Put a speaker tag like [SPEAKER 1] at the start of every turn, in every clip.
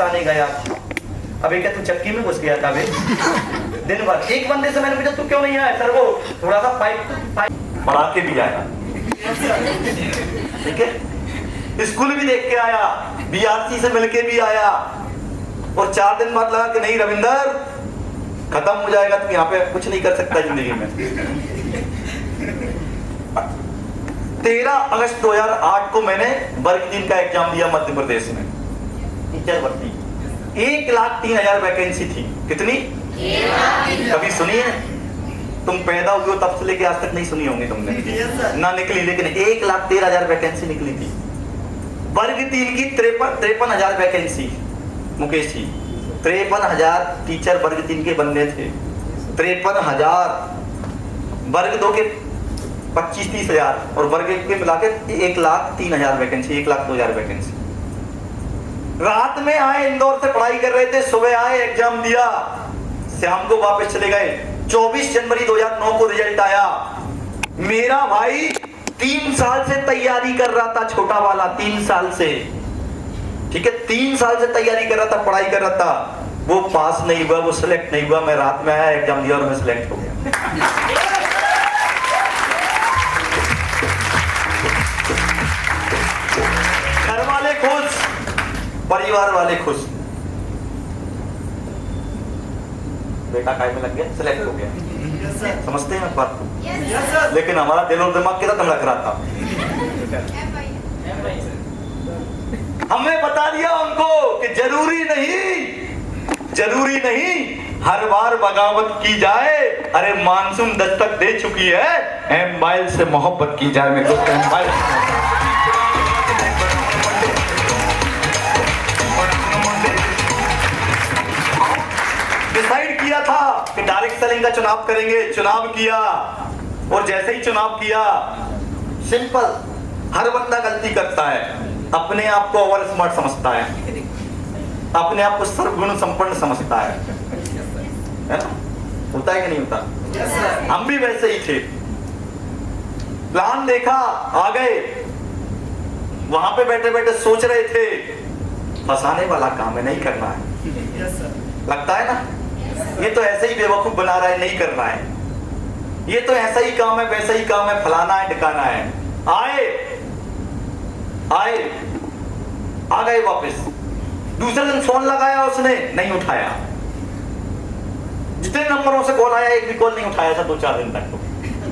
[SPEAKER 1] नहीं गया। अबे क्या तू चक्की में घुस गया था? अबे दिन भर एक बंदे से मैंने पूछा तू क्यों नहीं आया? सर वो थोड़ा सा पाइप बढ़ा के भी आया, ठीक है, स्कूल भी देख के आया, बीआरसी से मिलके भी आया, और 4 दिन बाद लगा कि नहीं रविंदर खत्म हो जाएगा, तो यहाँ पे कुछ नहीं कर सकता जिंदगी में। 13 अगस्त 2008 को मैंने वर्ग 3 का एग्जाम दिया मध्य प्रदेश में, टीचर भर्ती। 1,03,000 वैकेंसी थी। कितनी? कभी सुनी है? तुम पैदा हुए हो तब से लेके आज तक नहीं सुनी होंगी तुमने, ना निकली, लेकिन 1,13,000 वैकेंसी निकली थी। वर्ग 3 की 53,000 वैकेंसी। मुकेश जी 53,000 टीचर वर्ग 3 के बनने थे, 53,000। वर्ग 2 के 25-30,000 और वर्ग 1 के मिलाकर 1,03,000 वैकेंसी, 1,02,000 वैकेंसी। रात में आए, इंदौर से पढ़ाई कर रहे थे, सुबह आए, एग्जाम दिया, शाम को वापस चले गए। 24 जनवरी 2009 को रिजल्ट आया। मेरा भाई 3 साल से तैयारी कर रहा था, छोटा वाला 3 साल से, ठीक है, 3 साल से तैयारी कर रहा था, पढ़ाई कर रहा था, वो पास नहीं हुआ, वो सिलेक्ट नहीं हुआ। मैं रात में आया, एग्जाम दिया और मैं सिलेक्ट हो गया। घर वाले खुश, परिवार वाले खुश, बेटा काय में लग गया, सिलेक्ट हो गया। समझते हैं बात को? लेकिन हमारा दिल और दिमाग कितना तंग लग रहा था। हमने बता दिया उनको कि जरूरी नहीं हर बार बगावत की जाए। अरे मानसून दस्तक दे चुकी है, एम से मोहब्बत की जाए। मेरे दोस्त डिसाइड किया था कि डायरेक्ट सेलिंग का चुनाव करेंगे, चुनाव किया, और जैसे ही चुनाव किया, सिंपल, हर बंदा गलती करता है, अपने आप को ओवर स्मार्ट समझता है, अपने आप को सर्वगुण संपन्न समझता है ना? होता है कि नहीं होता? हम भी वैसे ही थे। प्लान देखा, आ गए, वहां पे बैठे बैठे सोच रहे थे, फंसाने वाला काम है, नहीं करना है। लगता है ना, ये तो ऐसे ही बेवकूफ बना रहा है, नहीं करना है, ये तो ऐसा ही काम है, वैसा ही काम है, फलाना है, ठिकाना है। आए आ गए वापस। दूसरे दिन फोन लगाया उसने, नहीं उठाया। जितने नंबरों से कॉल आया, एक भी कॉल नहीं उठाया था 2-4 दिन तक। तो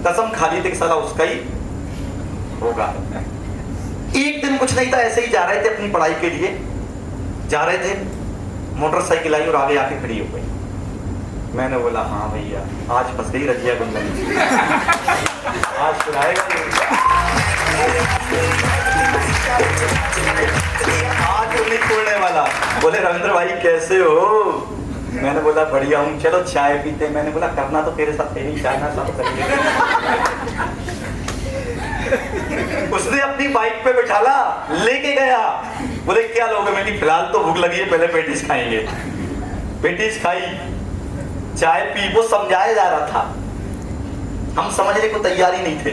[SPEAKER 1] कसम खा ली थी कि साला उसका ही होगा। एक दिन कुछ नहीं था, ऐसे ही जा रहे थे अपनी पढ़ाई के लिए, जा रहे थे, मोटरसाइकिल आई और आगे आके खड़ी हो गई। मैंने बोला हाँ भैया, आज फंस गई रजिया गुंडन, आज सुनाएगा, आज नहीं छोड़ने वाला। बोले रविंद्र भाई कैसे हो? मैंने बोला बढ़िया हूँ, चलो चाय पीते। मैंने बोला करना तो तेरे साथ है ही, चाय ना साथ करिए। उसने अपनी बाइक पे बिठाला, लेके गया। बोले क्या लोगे? मैंने फिलहाल तो भूख लगी है, पहले पेटीज खाएंगे। पेटीज खाई, चाय पी। वो समझाया जा रहा था, हम समझने को तैयारी नहीं थे।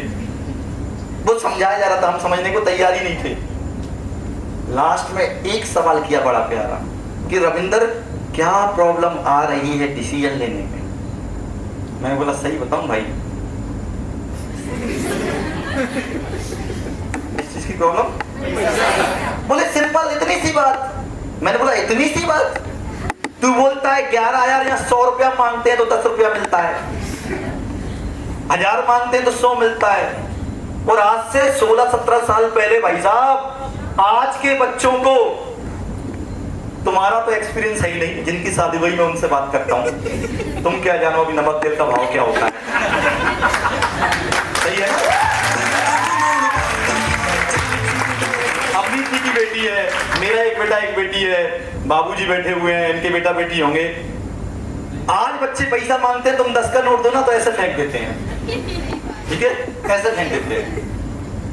[SPEAKER 1] वो समझाया जा रहा था, हम समझने को तैयारी नहीं थे। लास्ट में एक सवाल किया बड़ा प्यारा कि रविंदर क्या प्रॉब्लम आ रही है डिसीजन लेने में? मैं बोला सही बताऊं भाई, इस चीज की प्रॉब्लम? बोले सिंपल, इतनी सी बात। मैंने बोला इतनी सी बात? तू बोलता है 11,000 या 100 रुपया मांगते हैं तो 10 रुपया मिलता है, 1000 मांगते हैं तो 100 मिलता है। और आज से 16-17 साल पहले भाई साहब, आज के बच्चों को, तुम्हारा तो एक्सपीरियंस है ही नहीं, जिनकी शादी हुई मैं उनसे बात करता हूँ, तुम क्या जानो अभी नमक तेल का भाव क्या होता है। सही है? अपनी की बेटी है, मेरा एक बेटा एक बेटी है, बाबूजी बैठे हुए हैं, इनके बेटा बेटी होंगे। आज बच्चे पैसा मांगते हैं, तुम 10 का नोट दो ना तो ऐसे फेंक देते हैं, ठीक है, ऐसे फेंक देते हैं,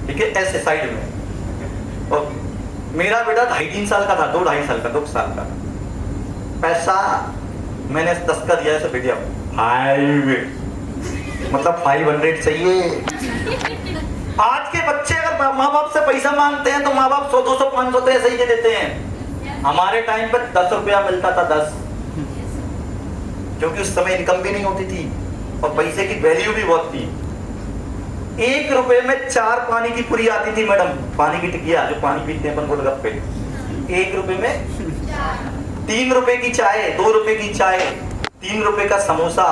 [SPEAKER 1] ठीक है, ऐसे साइड में। और मेरा बेटा 2.5-3 साल का था, 2-2.5 साल का, 2 साल का। पैसा मैंने 10 का दिया, ऐसे भेज दिया 5, मतलब 500 चाहिए। आज के बच्चे अगर माँ बाप से पैसा मांगते हैं तो माँ बाप 100, 200, 500 तो ऐसे ही दे देते हैं। हमारे टाइम पर 10 रुपया मिलता था, 10, क्योंकि उस समय इनकम भी नहीं होती थी और पैसे की वैल्यू भी बहुत थी। 1 रुपए में 4 पानी की पूरी आती थी मैडम, पानी की टिकिया जो पानी पीते हैं अपन गोलगप्पे। 1 रुपए में 3 रुपए की चाय, 2 रुपए की चाय, 3 रुपए का समोसा।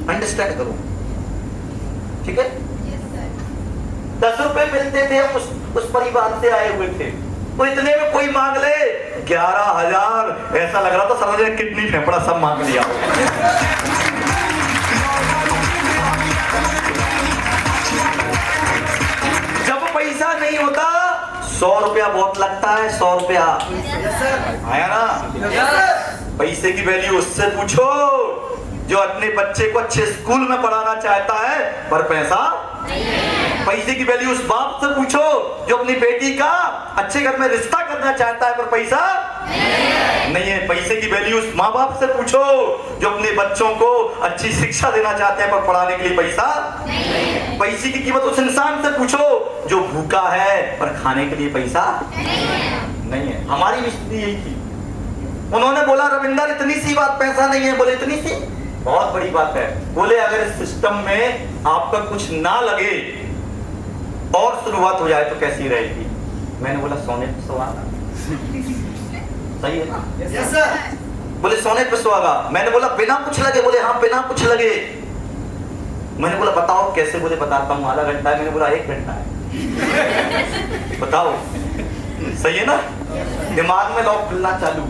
[SPEAKER 1] अंडरस्टैंड करो, ठीक है। 10 रुपए मिलते थे, उस परिवार से आए हुए थे, तो इतने में कोई मांग ले 11,000, ऐसा लग रहा था समझ रहे किडनी फेफड़ा सब मांग लिया। जब पैसा नहीं होता 100 रुपया बहुत लगता है, 100 रुपया आया ना। पैसे की वैल्यू उससे पूछो जो अपने बच्चे को अच्छे स्कूल में पढ़ाना चाहता है पर पैसा नहीं है। पैसे की वैल्यू उस बाप से पूछो जो अपनी बेटी का अच्छे घर में रिश्ता करना चाहता है पर पैसा नहीं है। पैसे की वैल्यू उस माँ बाप से पूछो जो अपने बच्चों को अच्छी शिक्षा देना चाहते हैं पर पढ़ाने के लिए पैसा नहीं है। पैसे की कीमत उस इंसान से पूछो जो भूखा है पर खाने के लिए पैसा नहीं है। हमारी भी स्थिति यही थी। उन्होंने बोला रविंदर इतनी सी बात पैसा नहीं है। बोले इतनी सी बहुत बड़ी बात है। बोले अगर इस सिस्टम में आपका कुछ ना लगे और शुरुआत हो जाए तो कैसी रहेगी। मैंने बोला सोने पे सुहागा। सही है ना?
[SPEAKER 2] Yes sir.
[SPEAKER 1] बोले सोने पे सुहागा। मैंने बोला बिना कुछ लगे। बोले हाँ बिना कुछ लगे। मैंने बोला बताओ कैसे। बोले बताता हूँ। आधा घंटा है। मैंने बोला 1 घंटा है। बताओ सही है ना। दिमाग में लॉक खुलना चालू।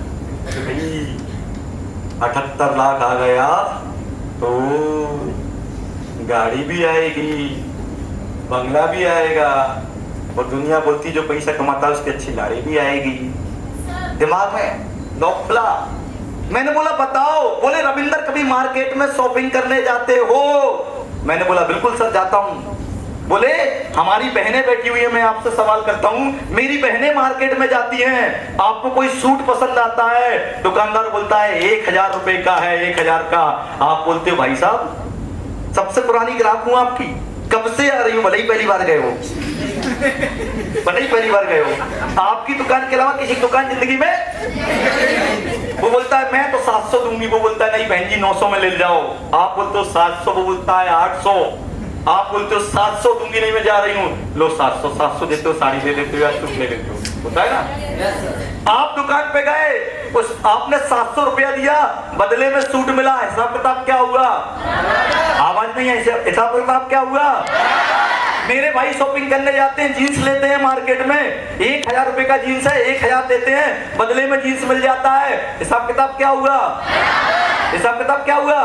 [SPEAKER 1] 78 लाख आ गया तो गाड़ी भी आएगी, बंगला भी आएगा और दुनिया बोलती जो पैसा कमाता है उसकी अच्छी लाड़ी भी आएगी। दिमाग में लॉक खुला। मैंने बोला बताओ। बोले रविंदर कभी मार्केट में शॉपिंग करने जाते हो। मैंने बोला बिल्कुल सर जाता हूँ। बोले हमारी बहनें बैठी हुई है, मैं आपसे सवाल करता हूँ। मेरी बहनें मार्केट में जाती हैं, आपको कोई सूट पसंद आता है, दुकानदार बोलता है 1,000 रुपए का है, 1,000 का। आप बोलते हो भाई साहब सबसे पुरानी ग्राहक हूँ आपकी, कब से आ रही हूँ। भले ही पहली बार गए हो, भले ही पहली बार गए हो। आपकी दुकान के अलावा किसी दुकान जिंदगी में। वो बोलता है मैं तो 700 दूंगी। वो बोलता है नहीं बहन जी 900 में ले जाओ। आप बोलते हो 700। वो बोलता है 800। आप बोलते हो 700 दूंगी नहीं मैं जा रही हूँ। लो 700 देते हो, साड़ी दे देते हो या सूट ले लेते हो। होता है ना। आप दुकान पे गए, उस आपने 700 रुपया दिया, बदले में सूट मिला। हिसाब किताब क्या हुआ। आवाज नहीं है। हिसाब किताब क्या हुआ। मेरे भाई शॉपिंग करने जाते हैं, जीन्स लेते हैं मार्केट में, 1,000 रुपए का जीन्स है, 1,000 देते हैं, बदले में जीन्स मिल जाता है। हिसाब किताब क्या हुआ। हिसाब किताब क्या हुआ।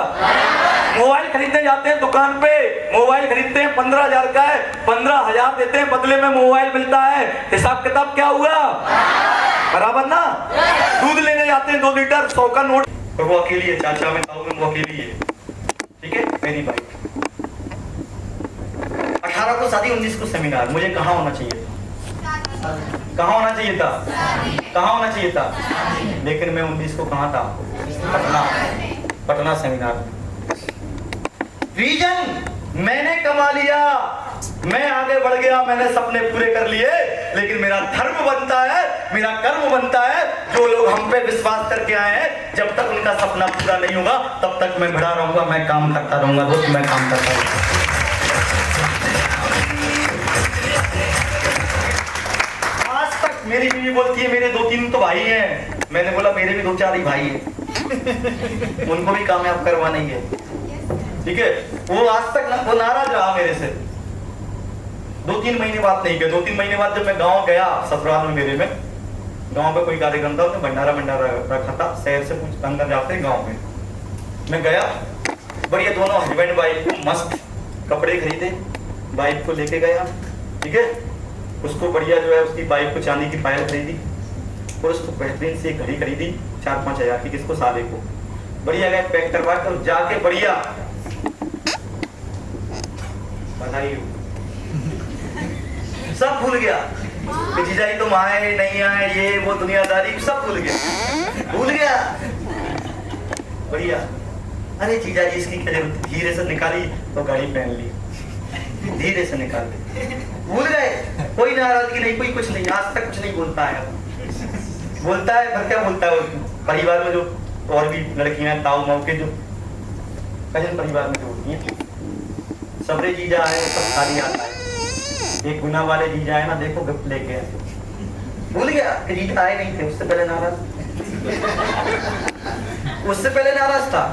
[SPEAKER 1] मोबाइल खरीदने जाते हैं दुकान पे, मोबाइल खरीदते हैं 15,000 का है, 15,000 देते हैं, बदले में मोबाइल मिलता है। हिसाब किताब क्या हुआ। बराबर ना। दूध लेने जाते हैं 2 लीटर, 100 का नोट। तो वो अकेली है, चाचा में ताऊ में वो अकेली है। ठीक है मेरी बाइक। 18 को शादी, 19 को सेमिनार। मुझे कहाँ होना चाहिए था। कहाँ होना चाहिए था। कहाँ होना चाहिए था। लेकिन मैं 19 को कहाँ था। पटना सेमिनार। रीजन मैंने कमा लिया, मैं आगे बढ़ गया, मैंने सपने पूरे कर लिए। लेकिन मेरा धर्म बनता है, मेरा कर्म बनता है। जो लोग हम पे विश्वास करके आए हैं, जब तक उनका सपना पूरा नहीं होगा तब तक मैं बढ़ा रहूंगा, मैं काम करता रहूंगा। दोस्त मैं काम करता रहूंगा। आज तक मेरी बीवी बोलती है मेरे 2-3 तो भाई हैं। मैंने बोला मेरे भी 2-4 ही भाई हैं। उनको भी कामयाब करवाना ही है। ठीक है। वो आज तक वो नाराज रहा मेरे से। 2-3 महीने बात नहीं किया। 2-3 महीने बाद जब मैं गांव गया, ससुराल में मेरे में, गांव में कोई कार्यक्रम था, उसने भंडारा रखा था। शहर से कुछ अंदर जाते हैं गांव में। मैं गया, बढ़िया दोनों हस्बैंड वाइफ को मस्त कपड़े खरीदे, वाइफ को लेके गया। ठीक है। उसको बढ़िया जो है उसकी वाइफ को चांदी की पायल खरीदी और उसको बेहतरीन से घड़ी खरीदी 4-5 हजार की, किसको साले को। बढ़िया गए पैक करवा कर जाके बढ़िया बधाई सब भूल गया। जीजाजी तुम आए नहीं आए, ये वो दुनियादारी सब भूल गया। भूल गया बढ़िया। अरे जीजाजी इसकी क्या जरूरत। धीरे से निकाली तो घड़ी पहन ली, धीरे से निकाल दी। भूल गए। कोई नाराजगी नहीं, कोई कुछ नहीं। आज तक कुछ नहीं बोलता है। बोलता है, पर क्या बोलता है परिवार में जो और भी लड़कियां ताऊ माऊ के जो कजन परिवार में जो होती हैं, सबरे जीजा है सब खाली आता है। एक गुना वाले जीजा है ना, देखो गिफ्ट लेके आए, भूल गया कि जीजा आए नहीं थे, उससे पहले नाराज उससे पहले नाराज था।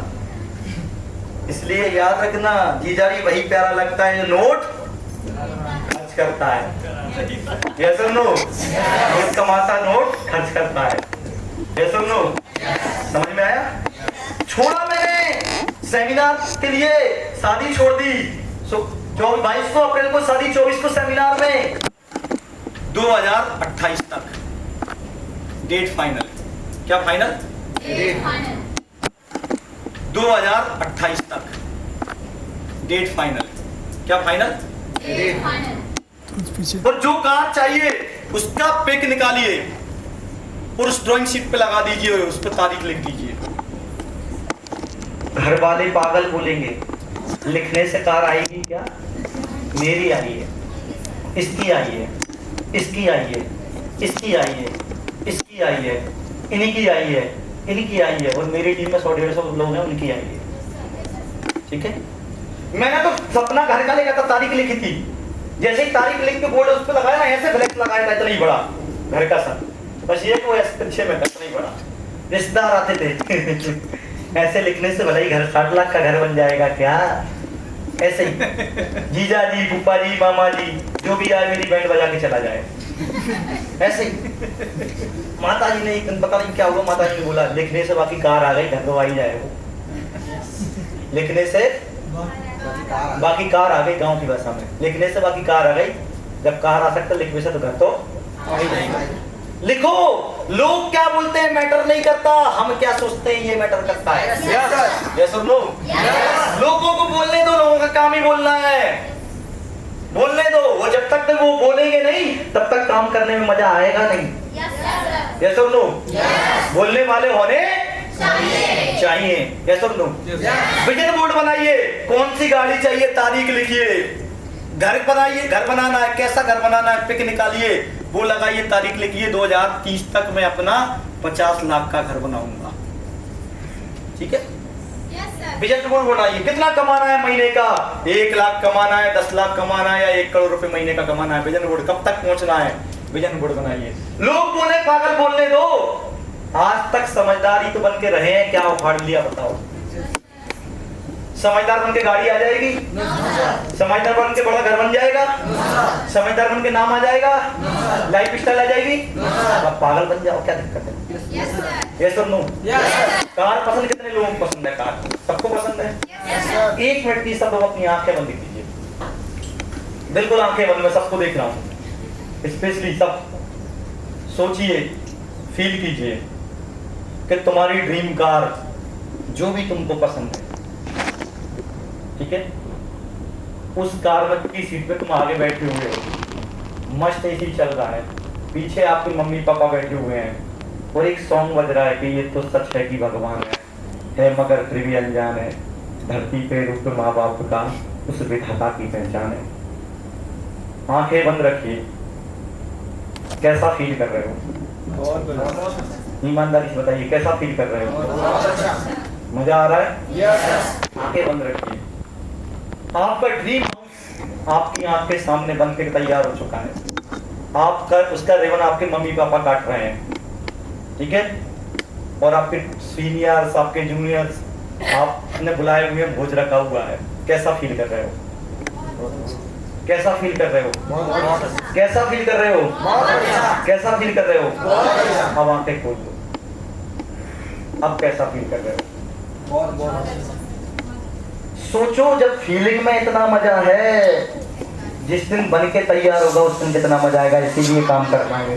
[SPEAKER 1] इसलिए याद रखना, जीजा भी वही प्यारा लगता है जो नोट खर्च करता है। यस और नो? नोट कमाता, नोट खर्च करता है। यस और नो? समझ में आया? छोड़ा मैंने सेमिनार के लिए, शादी छोड़ दी। 22 अप्रैल को शादी, 24 को सेमिनार में। 2028 तक डेट फाइनल। क्या फाइनल? Date final. 2028 तक डेट फाइनल। क्या फाइनल? Date final. और जो कार चाहिए उसका पिक निकालिए और उस ड्राइंग शीट पे लगा दीजिए, उस पर तारीख लिख दीजिए। घर वाले पागल बोलेंगे, लिखने से कार आएगी क्या? मेरी आई है, इसकी आई है, इसकी आई है, इसकी आई है, इसकी आई है, इन्हीं की आई है, इन्हीं की आई है, और मेरी टीम में 100-150 लोग हैं, उनकी आई है। ठीक है? मैंने तो सपना घर का लेकर तारीख लिखी थी, जैसे ही तारीख लिख के बोर्ड उस पर लगाया ना, ऐसे फ्लैक्स लगाया था, इतना ही बड़ा घर का सब, बस ये को पीछे में इतना ही बड़ा। रिश्तेदार आते थे ऐसे लिखने से भला ही घर 60 लाख का घर बन जाएगा क्या? ऐसे ही जीजा जी, फूफा जी, मामा जी, जो भी आए मेरी बैंड बजा के चला जाए, ऐसे ही। माता जी ने पता नहीं क्या हुआ, माता जी ने बोला लिखने से बाकी कार आ गई, घर तो आ ही जाए वो। लिखने से बाकी कार आ गई, गांव की भाषा में लिखने से बाकी कार आ गई। जब कार आ सकता लिखने से तो घर तो आ ही जाएगा। लिखो, लोग क्या बोलते हैं मैटर नहीं करता, हम क्या सोचते हैं ये मैटर करता है। यस और नो? लोगों को बोलने दो, लोगों का काम ही बोलना है, बोलने दो। वो जब तक वो बोलेंगे नहीं तब तक काम करने में मजा आएगा नहीं। यस और नो? बोलने वाले होने चाहिए। यस और नो? विजन बोर्ड बनाइए, कौन सी गाड़ी चाहिए तारीख लिखिए, घर बनाइए, घर बनाना है, कैसा घर बनाना है पिक निकालिए, वो लगाइए, तारीख लिखिए, 2030 तक मैं अपना 50 लाख का घर बनाऊंगा। ठीक है? विजन बोर्ड बनाइए, कितना कमाना है महीने का? 1 लाख कमाना है, 10 लाख कमाना है, या 1 करोड़ रुपए महीने का कमाना है? विजन बोर्ड कब तक पहुंचना है? विजन बोर्ड बनाइए। लोग बोले पागल बोलने दो, आज तक समझदारी तो बन के रहे हैं, क्या उखाड़ लिया बताओ? समझदार बन के गाड़ी आ जाएगी, समझदार बन के बड़ा घर बन जाएगा, समझदार बन के नाम आ जाएगा, लाइफ स्टाइल आ जाएगी, अब पागल बन जाओ, क्या दिक्कत है? यस और नो? कार पसंद कितने लोगों को पसंद है? कार सबको पसंद है। 1 मिनट की सब लोग अपनी आंखें बंद कीजिए, बिल्कुल आंखें बंद, मैं सबको देख रहा हूँ, स्पेशली सब सोचिए, फील कीजिए कि तुम्हारी ड्रीम कार जो भी तुमको पसंद है, ठीक है, उस कार में की सीट पे तुम आगे बैठे हुए हो, मस्त एसी चल रहा है, पीछे आपके मम्मी पापा बैठे हुए हैं और एक सॉन्ग बज रहा है कि ये तो सच है कि भगवान है मगर फिर भी अनजान है, धरती पे रुख माँ बाप का उस विधाता की पहचान है। आंखें बंद रखिए, कैसा फील कर रहे हो? ईमानदारी से बताइए, कैसा फील कर रहे हो? मजा आ रहा है? आंखें बंद रखिए। आपका ड्रीम हाउस आपकी आंख के सामने बन के तैयार हो चुका है, आपका उसका रिबन आपके मम्मी पापा काट रहे हैं, ठीक है, और आपके सीनियर्स, आपके जूनियर्स आपने बुलाए हुए भोज रखा हुआ है। कैसा फील कर रहे हो? कैसा फील कर रहे हो? कैसा फील कर रहे हो? कैसा फील कर रहे हो? अब आंखें खोल दो, अब कैसा फील कर रहे हो? सोचो, जब फीलिंग में इतना मजा है, जिस दिन बन के तैयार होगा उस दिन कितना मजा आएगा। इसीलिए काम कर पाएंगे।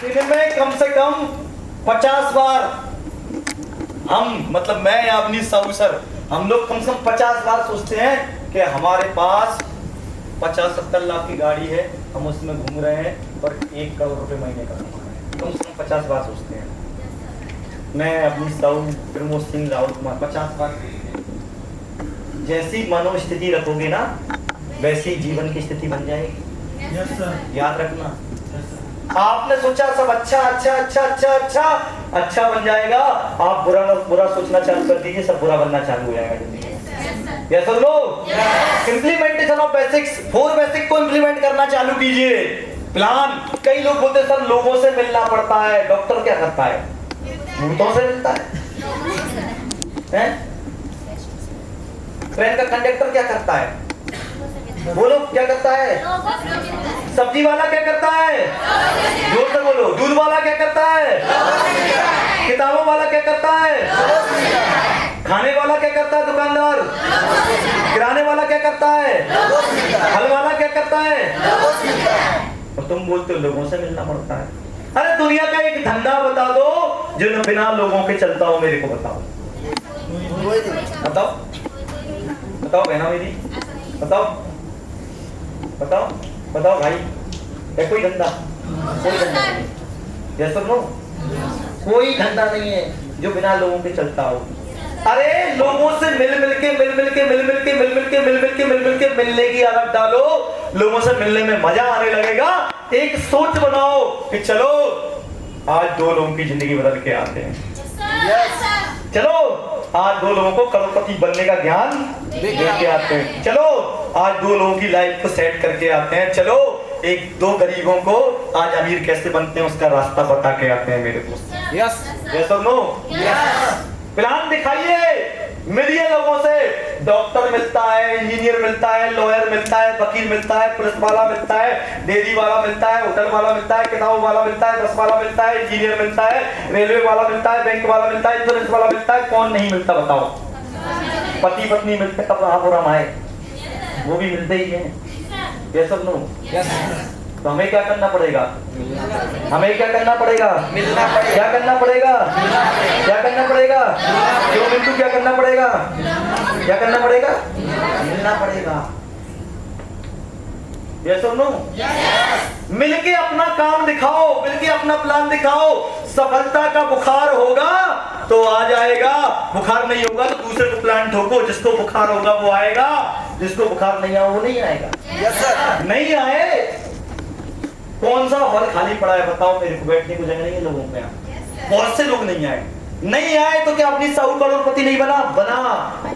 [SPEAKER 1] दिन में कम से कम 50 बार हम, मतलब मैं या अपनी साहू सर, हम लोग कम से कम 50 बार सोचते हैं कि हमारे पास 50-70 लाख की गाड़ी है, हम उसमें घूम रहे हैं और 1 करोड़ रुपए महीने का कमा रहे हैं। कम से कम 50 बार सोचते हैं। मैं अपनी साहू प्रमोद सिंह राहुल कुमार 50 बार। जैसी मनोस्थिति रखोगे ना, वैसी जीवन की स्थिति बन जाएगी।
[SPEAKER 2] Yes sir.
[SPEAKER 1] याद रखना, आपने सोचा सब अच्छा अच्छा अच्छा अच्छा अच्छा अच्छा बन जाएगा, आप बुरा बुरा सोचना चालू कर दीजिए, सब बुरा बनना चालू हो जाएगा जिंदगी। यस और no? Implementation of basics, 4 basic को इम्प्लीमेंट करना चालू कीजिए। प्लान, कई लोग बोलते सर लोगों से मिलना पड़ता है, डॉक्टर क्या करता है? भूतों से मिलता है? ट्रेन का कंडक्टर क्या करता है? बोलो क्या करता है? सब्जी वाला क्या करता है? जोर से बोलो। दूध वाला क्या करता है? किताबों वाला क्या करता है? खाने वाला क्या करता है? दुकानदार। किराने वाला क्या करता है? फल वाला क्या करता है? और तुम बोलते हो लोगों से मिलना पड़ता है। अरे दुनिया का एक धंधा बता दो जो बिना लोगों के चलता हो, मेरे को बताओ। बताओ बताओ बहना मेरी, बताओ बताओ बताओ भाई, है कोई धंधा? कोई धंधा नहीं। यस और नो? कोई धंधा नहीं है जो बिना लोगों के चलता हो। अरे लोगों से मिल मिल के मिलने की आदत डालो, लोगों से मिलने में मजा आने लगेगा। एक सोच बनाओ कि चलो आज 2 लोगों की जिंदगी बदल के आते हैं। चलो आज 2 लोगों को करोड़पति बनने का ज्ञान देके आते हैं। चलो आज 2 लोगों की लाइफ को सेट करके आते हैं। चलो 1-2 गरीबों को आज अमीर कैसे बनते हैं उसका रास्ता बता के आते हैं मेरे दोस्त। यस यस और नो? प्लान दिखाइए, मिलिए लोगों से। डॉक्टर मिलता है, इंजीनियर मिलता है, लॉयर मिलता है, वकील मिलता है, पुलिस वाला मिलता है, डेयरी वाला मिलता है, होटल वाला मिलता है, किताबों वाला मिलता है, बस वाला मिलता है, इंजीनियर मिलता है, रेलवे वाला मिलता है, बैंक वाला मिलता है, इंश्योरेंस वाला मिलता है। कौन नहीं मिलता बताओ? पति पत्नी मिलते कब राम और रामाए, वो भी मिलते ही हैं। ये सब नो? तो हमें क्या करना पड़ेगा? हमें क्या करना पड़ेगा? मिलना पड़ेगा। क्या करना पड़ेगा? क्या करना पड़ेगा? क्यों मिंटू क्या करना पड़ेगा? क्या करना पड़ेगा? मिलना पड़ेगा। यस और नो? मिलके अपना काम दिखाओ, मिलके अपना प्लान दिखाओ। सफलता का बुखार होगा तो आ जाएगा, बुखार नहीं होगा तो दूसरे को प्लान ठोको। जिसको बुखार होगा वो आएगा, जिसको बुखार नहीं आया वो नहीं आएगा। Yes sir. नहीं आए, कौन सा हॉल खाली पड़ा है बताओ मेरे को? बैठने को जगह नहीं है लोगों पे। बहुत से लोग नहीं आए। नहीं आए तो क्या अपनी 100 करोड़पति नहीं बना? बना।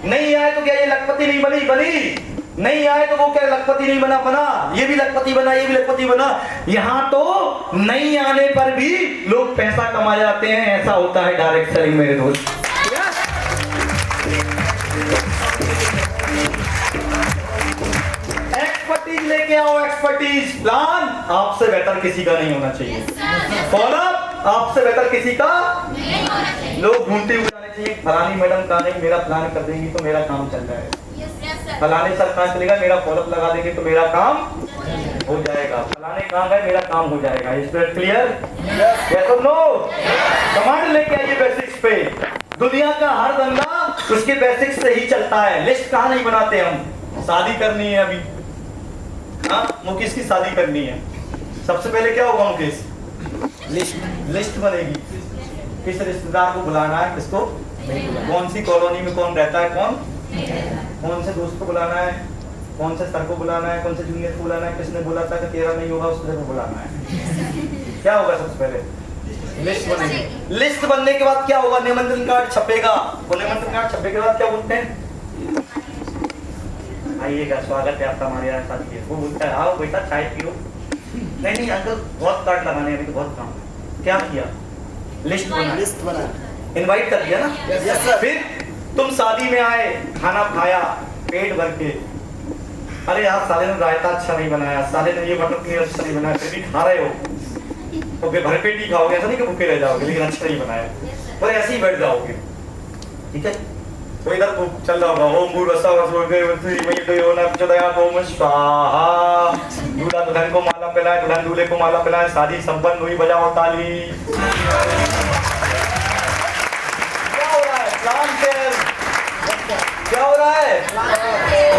[SPEAKER 1] नहीं आए तो क्या ये लखपति नहीं बनी? बनी। नहीं आए तो वो क्या लखपति नहीं बना? बना। ये भी लखपति बना, ये भी लखपति बना। यहाँ तो नहीं आने पर भी लोग पैसा कमा जाते हैं। ऐसा होता है डायरेक्ट सेलिंग मेरे दोस्त। एक्सपर्टीज लेके आओ, एक्सपर्टीज। प्लान आपसे बेहतर किसी का नहीं होना चाहिए। फॉलो अप आपसे बेहतर किसी का नहीं होना चाहिए। लोग ढूंढते हुए आने चाहिए, फलानी मैडम का नहीं, मेरा प्लान कर देंगी तो मेरा काम चल जाएगा। फलाने सर कहाँ चलेगा, मेरा फॉलोअप लगा देंगे तो मेरा काम हो जाएगा। फलाने काम है, मेरा काम हो जाएगा। Is that clear? यस और नो? कमांड लेके आइए बेसिक्स पे। दुनिया का हर धंधा उसके बेसिक्स से ही चलता है। लिस्ट कहाँ नहीं बनाते हम? शादी करनी है अभी, हाँ मुकेश की शादी करनी है, सबसे पहले क्या होगा मुकेश? लिस्ट बनेगी। किस रिश्तेदार को बुलाना है, किसको, कौन सी कॉलोनी में कौन रहता है, कौन से दोस्त को बुलाना है, कौन से सर को बुलाना है, कौन से जूनियर को बुलाना है, किसने बोला था कि तेरा नहीं होगा उसको बुलाना है। क्या होगा सबसे पहले? लिस्ट बनेगी। लिस्ट बनने के बाद क्या होगा? निमंत्रण कार्ड छपेगा। वो निमंत्रण कार्ड छपे के बाद क्या बोलते हैं? आइएगा, स्वागत है आपका हमारे यहाँ शादी है। वो बोलता है आओ बेटा चाय पियो। नहीं अंकल बहुत कार्ड लगाने अभी तो बहुत काम है। क्या किया? लिस्ट बना, इनवाइट कर दिया ना। Yes sir. फिर तुम शादी में आए, खाना खाया पेट भर के। अरे यार साले ने रायता अच्छा नहीं बनाया, साले ने ये मटर पनीर अच्छा नहीं बनाया, फिर भी खा रहे हो तो फिर भरपेट ही खाओगे। ऐसा नहीं कि भूखे रह जाओगे लेकिन अच्छा नहीं बनाया, पर ऐसे ही बैठ जाओगे। ठीक है, तो इधर चल रहा होगा ओम भूर्भुवस्सुः दूल्हा दुल्हन को माला पिलाए, दुल्हन दूल्हे को माला पिलाए, शादी संपन्न हुई, बजाओ ताली। क्या हो रहा है? Plan fail. क्या हो रहा है?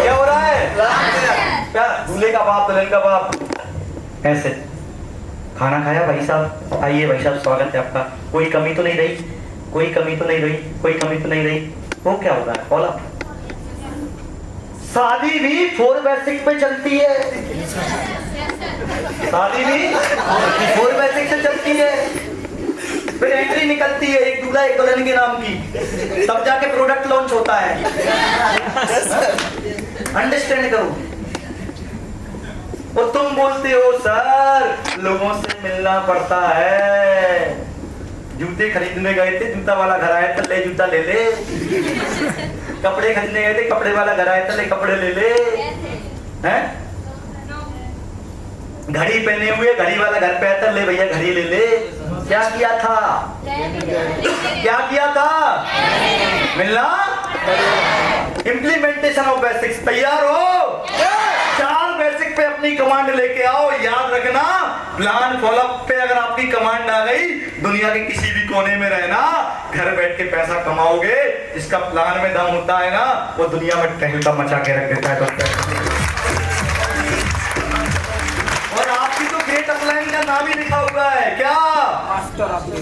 [SPEAKER 1] क्या हो रहा है? क्या दूल्हे का बाप दुल्हन का बाप ऐसे खाना खाया, भाई साहब आइए, भाई साहब स्वागत है आपका, कोई कमी तो नहीं रही, कोई कमी तो नहीं रही, कोई कमी तो नहीं रही। वो क्या हो रहा है? बोला शादी भी 4 बेसिक पे चलती है, शादी भी 4 बेसिक से चलती है। फिर एंट्री निकलती है एक दूल्हा एक दुल्हन के नाम की, तब जाके प्रोडक्ट लॉन्च होता है। अंडरस्टैंड करो। और तुम बोलते हो सर लोगों से मिलना पड़ता है, जूते खरीदने गए थे जूता वाला घर आया था ले जूता ले ले, कपड़े खरीदने गए थे कपड़े वाला घर आया था ले कपड़े ले ले, हैं? घड़ी पहने हुए घड़ी वाला घर पे आया था ले भैया घड़ी ले ले। क्या किया था? क्या किया था? मिलना। Implementation of basics. तैयार हो? 4 बेसिक पे अपनी कमांड लेके आओ। याद रखना प्लान फॉलोअप पे अगर आपकी कमांड आ गई, दुनिया के किसी भी कोने में रहना, घर बैठ के पैसा कमाओगे। जिसका प्लान में दम होता है ना, वो दुनिया में टहलका मचा के रख देता है। और आपकी तो ग्रेट अपलाइन का नाम ही लिखा हुआ है क्या?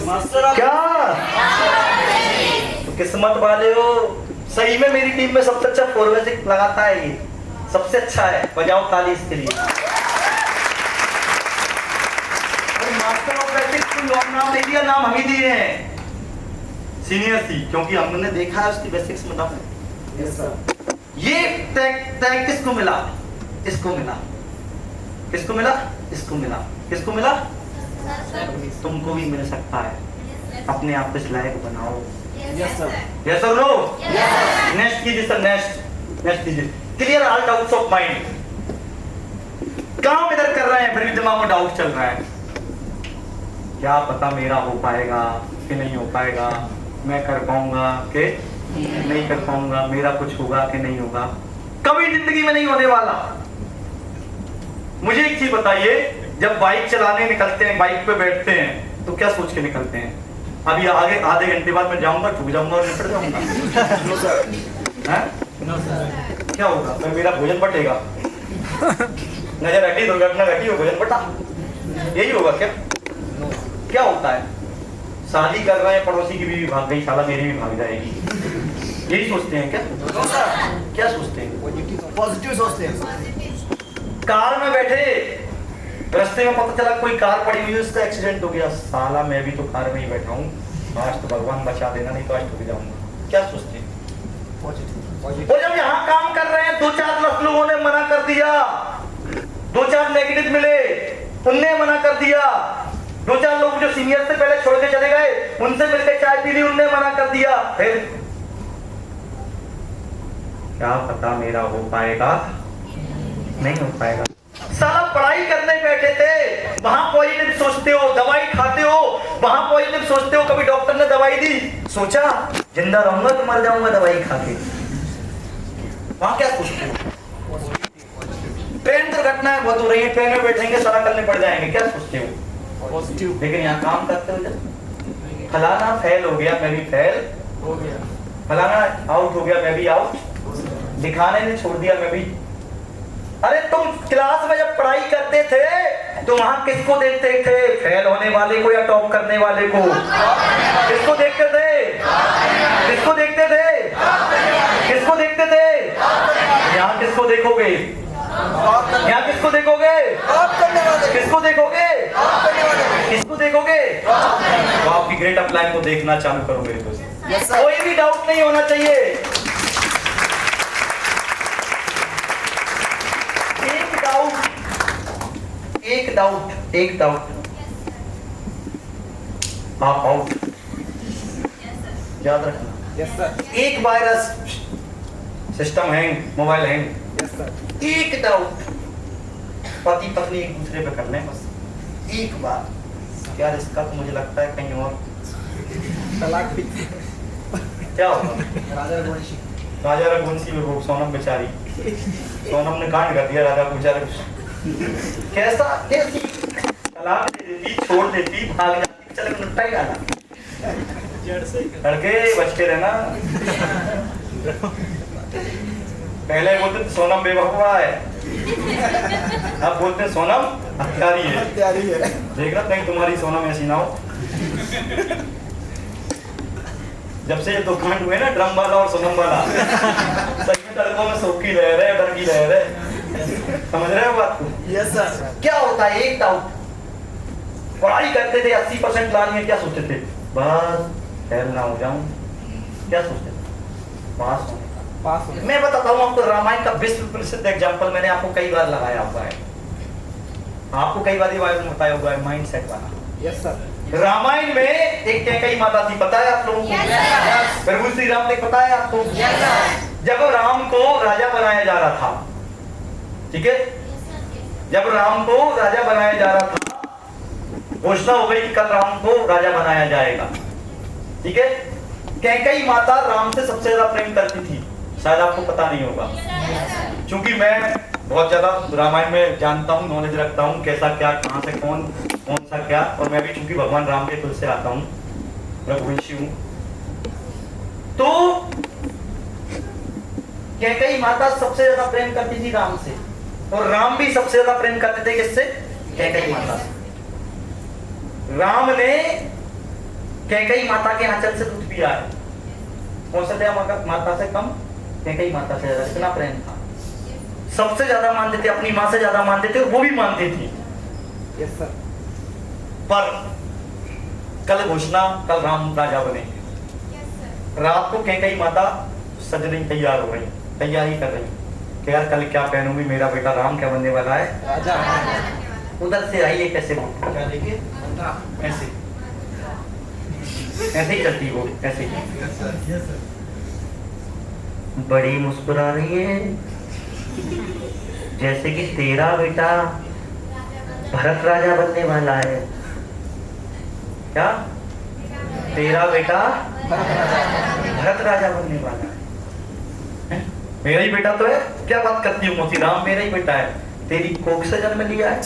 [SPEAKER 1] मास्टर क्या? तो किस्मत वाले हो। सही में मेरी टीम में सबसे अच्छा 4 बेसिक लगाता है, ये सबसे अच्छा है। बजाओ ताली इसके लिए। मास्टर ऑफ बेसिक्स को लॉन्ग नाम नहीं दिया, नाम हम ही दिए हैं सीनियर सी, क्योंकि हमने देखा है उसकी बेसिक्स में दम है। Yes sir. ये टैग किसको मिला? इसको मिला। किसको मिला? इसको मिला। किसको मिला? तुमको भी मिल सकता है। अपने आप को इस लायक बनाओ। Yes sir. यस और नो? नेक्स्ट कीजिए सर। नेक्स्ट कीजिए। Clear all doubts of mind. काम इधर कर रहे हैं फिर भी दिमाग में डाउट चल रहा है। क्या पता मेरा हो पाएगा कि नहीं हो पाएगा, मैं कर पाऊंगा कि नहीं कर पाऊंगा, मेरा कुछ होगा कि नहीं होगा। कभी जिंदगी में नहीं होने वाला। मुझे एक चीज बताइए, जब बाइक चलाने निकलते हैं, बाइक पे बैठते हैं, तो क्या सोच के निकलते हैं? अभी आगे आधे घंटे बाद मैं जाऊंगा, ठुक जाऊंगा और निपट जाऊंगा। क्या होगा? तो मेरा भोजन बटेगा, नजर हटी, दुर्घटना घटी, वो भोजन बटा, यही होगा क्या? क्या होता है? शादी कर रहे हैं, पड़ोसी की बीवी भाग गई, साला मेरी भी भाग जाएगी, यही सोचते हैं क्या? क्या सोचते हैं?
[SPEAKER 2] पॉजिटिव सोचते हैं।
[SPEAKER 1] कार में बैठे, रास्ते में पता चला कोई कार पड़ी हुई है, उसका एक्सीडेंट हो गया, साला मैं भी तो कार में ही बैठा हूँ, आज तो भगवान बचा देना, नहीं तो आज ठुक जाऊंगा। क्या सोचते हैं? और जब यहाँ काम कर रहे हैं, 2-4 लोगों ने मना कर दिया, 2-4 नेगेटिव मिले, उनने मना कर दिया, 2-4 लोग जो सीनियर से पहले छोड़ के चले गए, उनसे मिलकर चाय पी ली, उनने मना कर दिया। फिर क्या पता मेरा हो पाएगा नहीं हो पाएगा। साला पढ़ाई करने बैठे थे, वहां पॉजिटिव सोचते हो, दवाई खाते हो, वहां पॉजिटिव सोचते हो। कभी डॉक्टर ने दवाई दी, सोचा जिंदा रहूंगा तो मर जाऊंगा दवाई खा के, वहां क्या सोचते हो? ट्रेन दुर्घटना बहुत हो रही है, ट्रेन में बैठेंगे, साला करने पड़ जाएंगे, क्या सोचते हो? पॉजिटिव। लेकिन यहाँ काम करते हो, जब फलाना फेल हो गया मैं भी फेल हो गया, फलाना आउट हो गया मैं भी आउट, दिखाने ने छोड़ दिया मैं भी। अरे तुम क्लास में जब पढ़ाई करते थे तो वहां किसको देखते थे? फेल होने वाले को या टॉप करने वाले को? किसको देखते थे? किसको देखते थे? किसको देखते थे? यहाँ किसको देखोगे? यहाँ किसको देखोगे? किसको देखोगे? किसको देखोगे? तो आपकी ग्रेट अपलाइन को देखना चालू करो मेरे दोस्त। कोई भी डाउट नहीं होना चाहिए। एक डाउट आप आउट, याद रखना।
[SPEAKER 2] Yes sir.
[SPEAKER 1] एक virus, system hang, mobile hang.
[SPEAKER 2] Yes sir.
[SPEAKER 1] एक डाउट, पति पत्नी एक दूसरे पे कर लें बस एक बार, यार इसका तो मुझे लगता है कहीं और
[SPEAKER 2] तलाक भी।
[SPEAKER 1] क्या होगा?
[SPEAKER 2] राजा
[SPEAKER 1] रघुवंशी में वो सोनम बेचारी, सोनम ने कांड कर दिया राजा को बेचारे। कैसा कैसी तलाक दे देती, छोड़ देती, भाग जाती, चल निपटा ही डाला, लड़के बच के रहना। पहले बोलते सोनम बेवफा है, अब बोलते सोनम हत्यारी है। देखना कहीं तुम्हारी सोनम ऐसी ना हो। जब से ये दो कांड हुए ना, ड्रम वाला और सोनम वाला, सच में सड़कों में शोक की लहर है, डर की लहर है। समझ रहे हो बात को?
[SPEAKER 2] Yes sir.
[SPEAKER 1] क्या होता है एक डाउट, पढ़ाई करते थे 80% लाने में क्या सोचते थे? बस फेल ना हो जाऊं। क्या सोचते थे? पास होने का।
[SPEAKER 2] पास हो गए।
[SPEAKER 1] मैं बताता हूँ आपको रामायण का विश्व प्रसिद्ध एग्जाम्पल मैंने आपको कई बार लगाया हुआ है, आपको कई बार ये बारे में बताया हुआ है, माइंड सेट वाला।
[SPEAKER 2] Yes sir.
[SPEAKER 1] रामायण में एक कैकेयी माता थी, पता है आप लोगों को? प्रभु श्री राम ने बताया आपको? जब राम को राजा बनाया जा रहा था, ठीक है, जब राम को राजा बनाया जा रहा था, घोषणा हो गई कि कल राम को राजा बनाया जाएगा, ठीक है। कैकेयी माता राम से सबसे ज्यादा प्रेम करती थी, शायद आपको पता नहीं होगा, क्योंकि मैं बहुत ज्यादा रामायण में जानता हूँ, नॉलेज रखता हूँ, कैसा क्या, कहाँ से कौन सा क्या, और मैं भी चूंकि भगवान राम के कुल से आता हूँ, रघुवंशी हूँ। तो कैकेयी माता सबसे ज्यादा प्रेम करती थी राम से, और राम भी सबसे ज्यादा प्रेम करते थे किससे? कैकेयी माता से। राम ने कैकेयी माता के आंचल से दूध पिया है, कौशल्या माता से कम, कैकेयी माता से ज्यादा, इतना प्रेम था। सबसे ज्यादा मानते थे, अपनी माँ से ज्यादा मानते थे, और वो भी मानती थी।
[SPEAKER 2] Yes sir.
[SPEAKER 1] पर कल घोषणा, कल राम राजा बनेंगे। रात को कैकेयी माता सजने तैयार हो रही, तैयारी कर रही कि यार कल क्या पहनूंगी, मेरा बेटा राम क्या बनने वाला है,
[SPEAKER 2] राजा।
[SPEAKER 1] उधर से आई है कैसे वो, क्या देखिए, ऐसे ऐसे ही चलती वो, ऐसे ही
[SPEAKER 2] यस सर। Yes sir.
[SPEAKER 1] बड़ी मुस्कुरा रही है, जैसे कि तेरा बेटा भरत राजा बनने वाला है। क्या? तेरा बेटा भरत राजा बनने वाला है? मेरा ही बेटा तो है, क्या बात करती हूँ मोती, राम मेरा ही बेटा है, तेरी कोख से जन्म लिया है,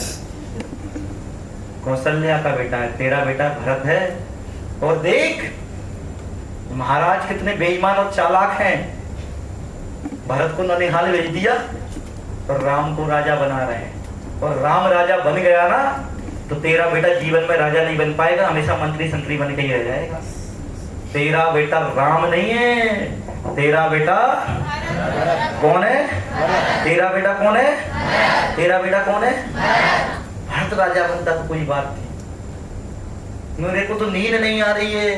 [SPEAKER 1] कौशल्या का बेटा है, तेरा बेटा भरत है। और देख महाराज कितने बेईमान और चालाक हैं, भरत को ननिहाल भेज दिया और राम को राजा बना रहे हैं, और राम राजा बन गया ना तो तेरा बेटा जीवन में राजा नहीं बन पाएगा, हमेशा मंत्री संतरी बन के ही रह जाएगा। तेरा बेटा राम नहीं है, तेरा बेटा कौन है? तेरा बेटा कौन है? तेरा बेटा कौन है? भरत राजा बनता तो कोई बात थी। मेरे को तो नींद नहीं आ रही है,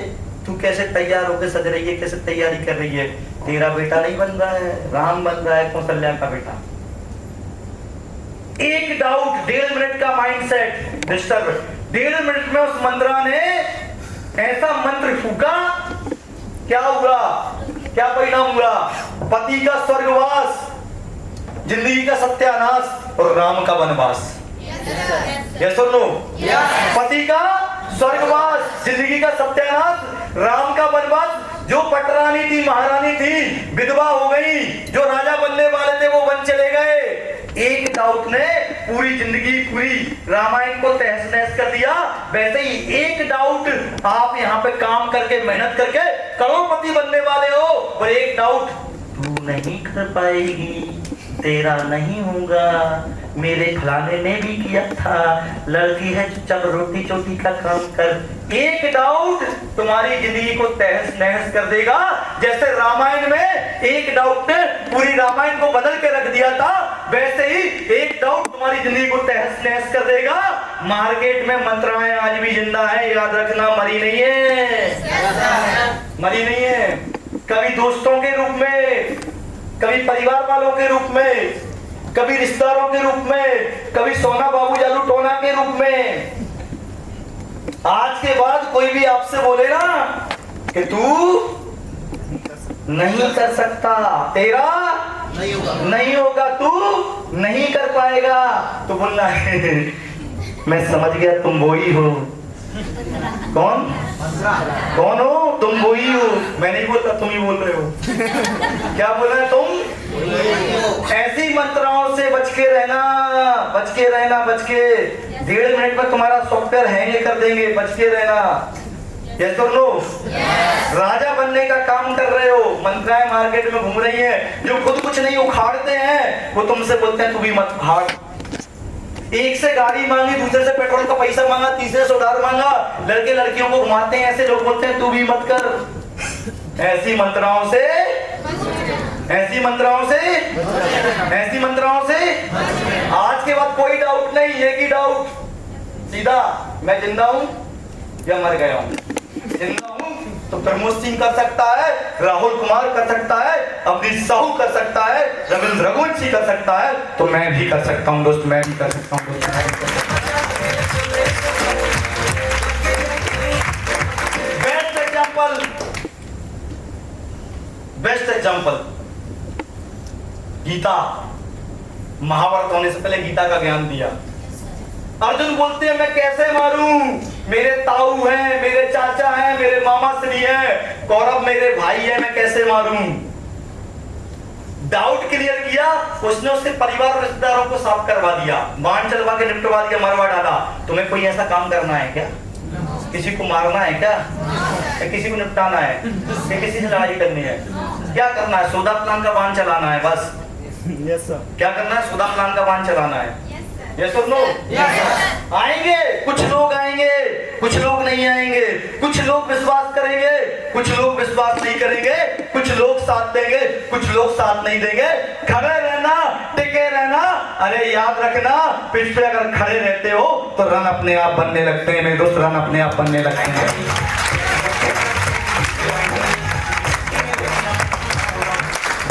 [SPEAKER 1] तू कैसे तैयार होकर सज रही है, कैसे तैयारी कर रही है? तेरा बेटा नहीं बन रहा है, राम बन रहा है, कौशल्या का बेटा। एक डाउट, 1.5 मिनट का माइंडसेट डिस्टर्ब, 1.5 मिनट में उस मंत्रा ने ऐसा मंत्र फूका, क्या हुआ, क्या परिणाम हुआ? पति का स्वर्गवास, जिंदगी का सत्यानाश और राम का वनवास। यस और नो? पति का स्वर्गवास, जिंदगी का सत्यानाश, राम का वनवास। जो पटरानी थी, महारानी थी, विधवा हो गई, जो राजा बनने वाले थे वो बन चले गए। एक डाउट ने पूरी जिंदगी, पूरी रामायण को तहस नहस कर दिया। वैसे ही एक डाउट, आप यहाँ पे काम करके मेहनत करके करोड़पति बनने वाले हो, और एक डाउट, तू नहीं कर पाएगी, तेरा नहीं होगा, मेरे फलाने ने भी किया था, लड़की है चुपचाप रोटी चोटी का काम कर। एक डाउट तुम्हारी जिंदगी को तहस नहस कर देगा। जैसे रामायण में एक डाउट ने पूरी रामायण को बदल के रख दिया था, वैसे ही एक डाउट तुम्हारी जिंदगी को तहस नहस कर देगा। मार्केट में मंत्राएं आज भी जिंदा है, याद रखना, मरी नहीं है, मरी नहीं है। कभी दोस्तों के रूप में, कभी परिवार वालों के रूप में, कभी रिश्तेदारों के रूप में, कभी सोना बाबू जालू टोना के रूप में। आज के बाद कोई भी आपसे बोले ना कि तू नहीं कर सकता, तेरा नहीं होगा, तू नहीं कर पाएगा, तो बोलना है मैं समझ गया तुम वो ही हो। कौन? कौन हो तुम? वो ही हो। मैं नहीं बोलता, तुम ही बोल रहे हो। क्या बोल रहे तुम? ऐसी मंत्राओं से बच के रहना, बच के रहना, बच के। 1.5 मिनट में तुम्हारा सॉफ्टवेयर हैंग कर देंगे, बच के रहना। यस और नो? राजा बनने का काम कर रहे हो, मंत्राएं मार्केट में घूम रही हैं, जो खुद कुछ नहीं उखाड़ते हैं वो तुमसे बोलते हैं तू भी मत उखाड़। एक से गाड़ी मांगी, दूसरे से पेट्रोल का पैसा मांगा, तीसरे से उधार मांगा, लड़के लड़कियों को घुमाते हैं, ऐसे लोग बोलते हैं तू भी मत कर। ऐसी मंत्राओं से ऐसी मंत्राओं से, ऐसी मंत्राओं से आज के बाद कोई डाउट नहीं, एक ही डाउट सीधा, मैं जिंदा हूं या मर गया हूं। जिंदा हूं तो प्रमोद सिंह कर सकता है, राहुल कुमार कर सकता है, अवनीश साहू कर सकता है, रविंद्र रघुवंशी कर सकता है, तो मैं भी कर सकता हूं दोस्त, मैं भी कर सकता हूं दोस्त, मैं भी कर सकता हूं। Best example, best example Gita. Mahabharat होने से पहले गीता का ज्ञान दिया। अर्जुन बोलते हैं मैं कैसे मारूं, मेरे ताऊ हैं, मेरे चाचा हैं, मेरे मामा श्री हैं, कौरव मेरे भाई हैं, मैं कैसे मारूं। डाउट क्लियर किया उसने, उसके परिवार और रिश्तेदारों को साफ करवा दिया, बाण चलवा के निपटवा दिया, मरवा डाला। तुम्हें कोई ऐसा काम करना है क्या? किसी को मारना है क्या? या किसी को निपटाना है या किसी से लड़ाई करनी है? क्या करना है? सोदा प्लान का बाण चलाना है बस।
[SPEAKER 2] Yes sir.
[SPEAKER 1] क्या करना है? सोदा प्लान का बाण चलाना है। यस और नो? आएंगे कुछ लोग, आएंगे कुछ लोग नहीं आएंगे, कुछ लोग विश्वास करेंगे, कुछ लोग विश्वास नहीं करेंगे, कुछ लोग साथ देंगे, कुछ लोग साथ नहीं देंगे। खड़े रहना, टिके रहना। अरे याद रखना, पिछ पे अगर खड़े रहते हो तो रन अपने आप बनने लगते हैं मेरे दोस्त, रन अपने आप बनने लगते हैं।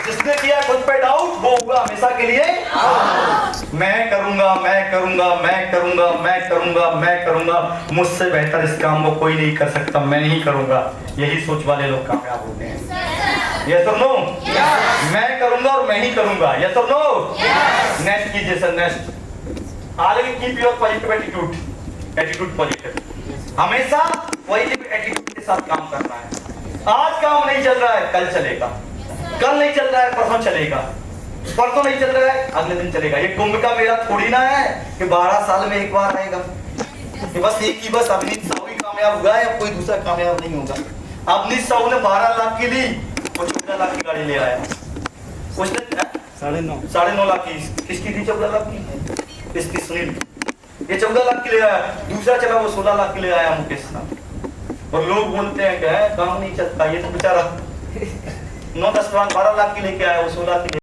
[SPEAKER 1] जिसने किया खुद पे डाउट वो हुआ हमेशा के लिए मैं करूंगा, मैं करूंगा, मैं करूंगा, मैं करूंगा, मैं करूंगा, मुझसे बेहतर इस काम को कोई नहीं कर सकता, मैं ही करूंगा। यही सोच वाले लोग कामयाब होते हैं। यस और नो? मैं करूंगा और मैं ही करूंगा। यस और नो? नेक्स्ट कीजिए सर, नेक्स्ट। आगे keep your positive attitude, attitude positive, हमेशा पॉजिटिव एटीट्यूड के साथ काम करना है। आज काम नहीं चल रहा है कल चलेगा, कल नहीं चल रहा है परसों चलेगा, परसों नहीं चल रहा है अगले दिन चलेगा। ये कुंभ का मेला थोड़ी ना है कि 12 साल में एक बार आएगा, कि बस एक ही, बस अवनीश साहू ही कामयाब हुआ है, अब कोई दूसरा कामयाब नहीं होगा। अवनीश साहू ने 12 लाख की ली और 14 लाख की गाड़ी ले आया। उसने 9.5 लाख की, किसकी थी? 14 लाख की, इसकी सुनील। ये 14 लाख की ले आया, दूसरा चला वो 16 लाख की ले आया मुकेश साहब। और लोग बोलते हैं क्या है काम नहीं चलता, ये तो बेचारा 9, 10, 12 लाख की लेके आया, वो 16 की